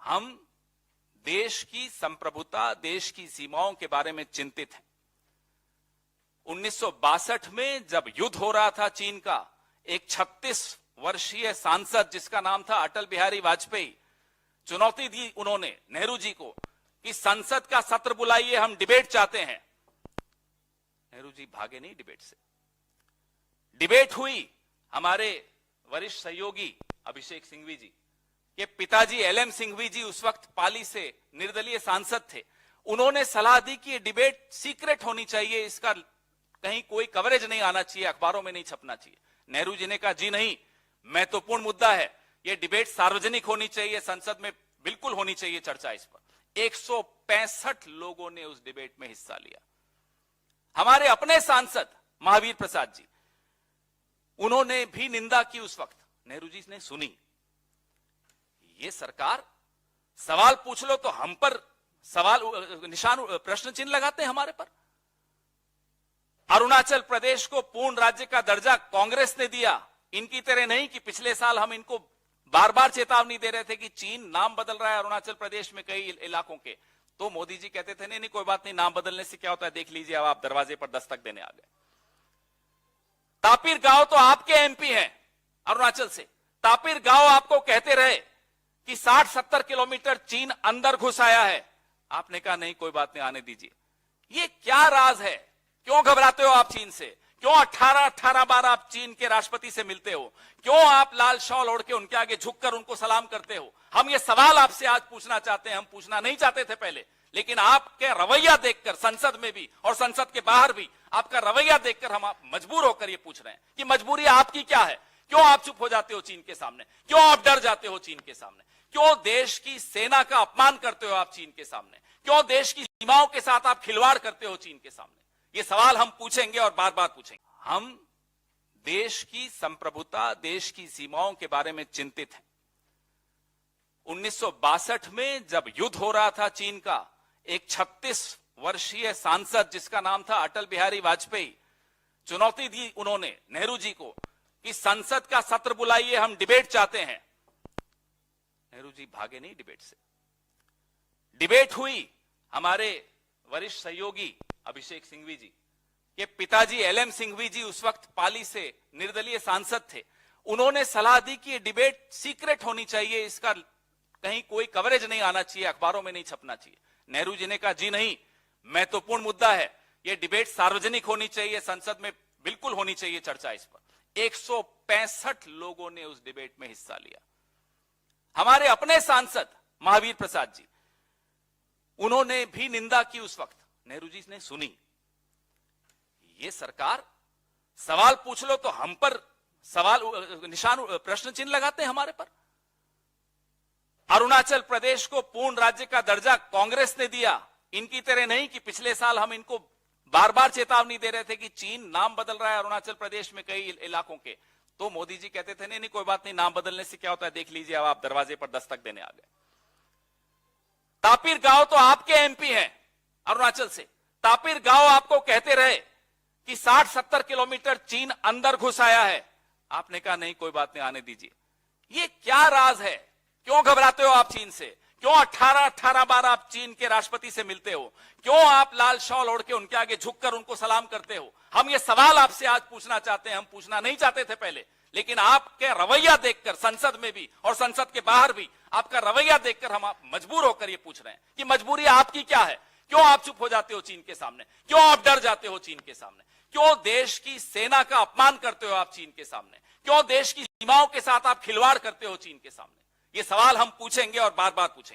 हम देश की संप्रभुता, देश की सीमाओं के बारे में चिंतित हैं। 1962 में जब युद्ध हो रहा था चीन का, एक 36 वर्षीय सांसद जिसका नाम था अटल बिहारी वाजपेयी, चुनौती दी उन्होंने नेहरू जी को कि संसद का सत्र बुलाइए, हम डिबेट चाहते हैं। नेहरू जी भागे नहीं डिबेट से। डिबेट हुई। हमारे वरिष्ठ सहयोगी अभिषेक सिंघवी जी के पिताजी एलएम सिंघवी जी उस वक्त पाली से निर्दलीय सांसद थे। उन्होंने सलाह दी कि ये डिबेट सीक्रेट होनी चाहिए, इसका कहीं कोई कवरेज नहीं आना चाहिए, अखबारोरों में नहीं छपना चाहिए। नेहरू जी ने कहा जी नहीं, महत्वपूर्ण मुद्दा है, ये डिबेट सार्वजनिक होनी चाहिए, संसद में बिल्कुल होनी चाहिए चर्चा इस पर। 165 लोगों ने उस डिबेट में हिस्सा लिया। हमारे अपने सांसद महावीर प्रसाद जी, उन्होंने भी निंदा की उस वक्त। नेहरू जी ने सुनी। ये सरकार सवाल पूछ लो तो हम पर सवाल निशान प्रश्न चिन्ह लगाते हैं हमारे पर। अरुणाचल प्रदेश को पूर्ण राज्य का दर्जा कांग्रेस ने दिया। इनकी तरह नहीं कि पिछले साल हम इनको बार बार चेतावनी दे रहे थे कि चीन नाम बदल रहा है अरुणाचल प्रदेश में कई इलाकों के, तो मोदी जी कहते थे नहीं कोई बात नहीं, नाम बदलने से क्या होता है, देख लीजिए। अब आप दरवाजे पर दस्तक देने आ गए। तापिर गांव तो आपके एमपी हैं अरुणाचल से। तापिर गांव आपको कहते रहे कि 60-70 किलोमीटर चीन अंदर घुस आया है। आपने कहा नहीं कोई बात नहीं, आने दीजिए। ये क्या राज है? क्यों घबराते हो आप चीन से? क्यों 18 बार आप चीन के राष्ट्रपति से मिलते हो? क्यों आप लाल शॉल ओढ़ के उनके आगे झुककर उनको सलाम करते हो? हम ये सवाल आपसे आज पूछना चाहते हैं। हम पूछना नहीं चाहते थे पहले, लेकिन आपके रवैया देखकर संसद में भी और संसद के बाहर भी आपका रवैया देखकर हम मजबूर होकर ये पूछ रहे हैं कि मजबूरी आपकी क्या है? क्यों आप चुप हो जाते हो चीन के सामने? क्यों आप डर जाते हो चीन के सामने? क्यों देश की सेना का अपमान करते हो आप चीन के सामने? क्यों देश की सीमाओं के साथ आप खिलवाड़ करते हो चीन के सामने? ये सवाल हम पूछेंगे और बार बार पूछेंगे। हम देश की संप्रभुता, देश की सीमाओं के बारे में चिंतित हैं। 1962 में जब युद्ध हो रहा था चीन का, एक 36 वर्षीय सांसद जिसका नाम था अटल बिहारी वाजपेयी, चुनौती दी उन्होंने नेहरू जी को कि संसद का सत्र बुलाइए, हम डिबेट चाहते हैं। नेहरू जी भागे नहीं डिबेट से। डिबेट हुई। हमारे वरिष्ठ सहयोगी अभिषेक सिंघवी जी के पिताजी एलएम सिंघवी जी उस वक्त पाली से निर्दलीय सांसद थे। उन्होंने सलाह दी कि ये डिबेट सीक्रेट होनी चाहिए, इसका कहीं कोई कवरेज नहीं आना चाहिए, अखबारों में नहीं छपना चाहिए। नेहरू जी ने कहा जी नहीं, महत्वपूर्ण मुद्दा है, ये डिबेट सार्वजनिक होनी चाहिए, संसद में बिल्कुल होनी चाहिए चर्चा इस पर। 165 लोगों ने उस डिबेट में हिस्सा लिया। हमारे अपने सांसद महावीर प्रसाद जी, उन्होंने भी निंदा की उस वक्त। नेहरू जी ने सुनी। ये सरकार सवाल पूछ लो तो हम पर सवाल निशान प्रश्न चिन्ह लगाते हैं हमारे पर। अरुणाचल प्रदेश को पूर्ण राज्य का दर्जा कांग्रेस ने दिया। इनकी तरह नहीं कि पिछले साल हम इनको बार बार चेतावनी दे रहे थे कि चीन नाम बदल रहा है अरुणाचल प्रदेश में कई इलाकों के, तो मोदी जी कहते थे नहीं कोई बात नहीं, नाम बदलने से क्या होता है, देख लीजिए। अब आप दरवाजे पर दस्तक देने आ गए। तापिर गांव तो आपके एमपी हैं अरुणाचल से। तापिर गांव आपको कहते रहे कि 60-70 किलोमीटर चीन अंदर घुस आया है। आपने कहा नहीं कोई बात नहीं, आने दीजिए। ये क्या राज है? क्यों घबराते हो आप चीन से? क्यों 18 बार आप चीन के राष्ट्रपति से मिलते हो? क्यों आप लाल शॉल ओढ़ के उनके आगे झुककर उनको सलाम करते हो? हम ये सवाल आपसे आज पूछना चाहते हैं। हम पूछना नहीं चाहते थे पहले, लेकिन आपके रवैया देखकर संसद में भी और संसद के बाहर भी आपका रवैया देखकर हम मजबूर होकर ये पूछ रहे हैं कि मजबूरी आपकी क्या है? क्यों आप चुप हो जाते हो चीन के सामने? क्यों आप डर जाते हो चीन के सामने? क्यों देश की सेना का अपमान करते हो आप चीन के सामने? क्यों देश की सीमाओं के साथ आप खिलवाड़ करते हो चीन के सामने? ये सवाल हम पूछेंगे और बार बार पूछेंगे।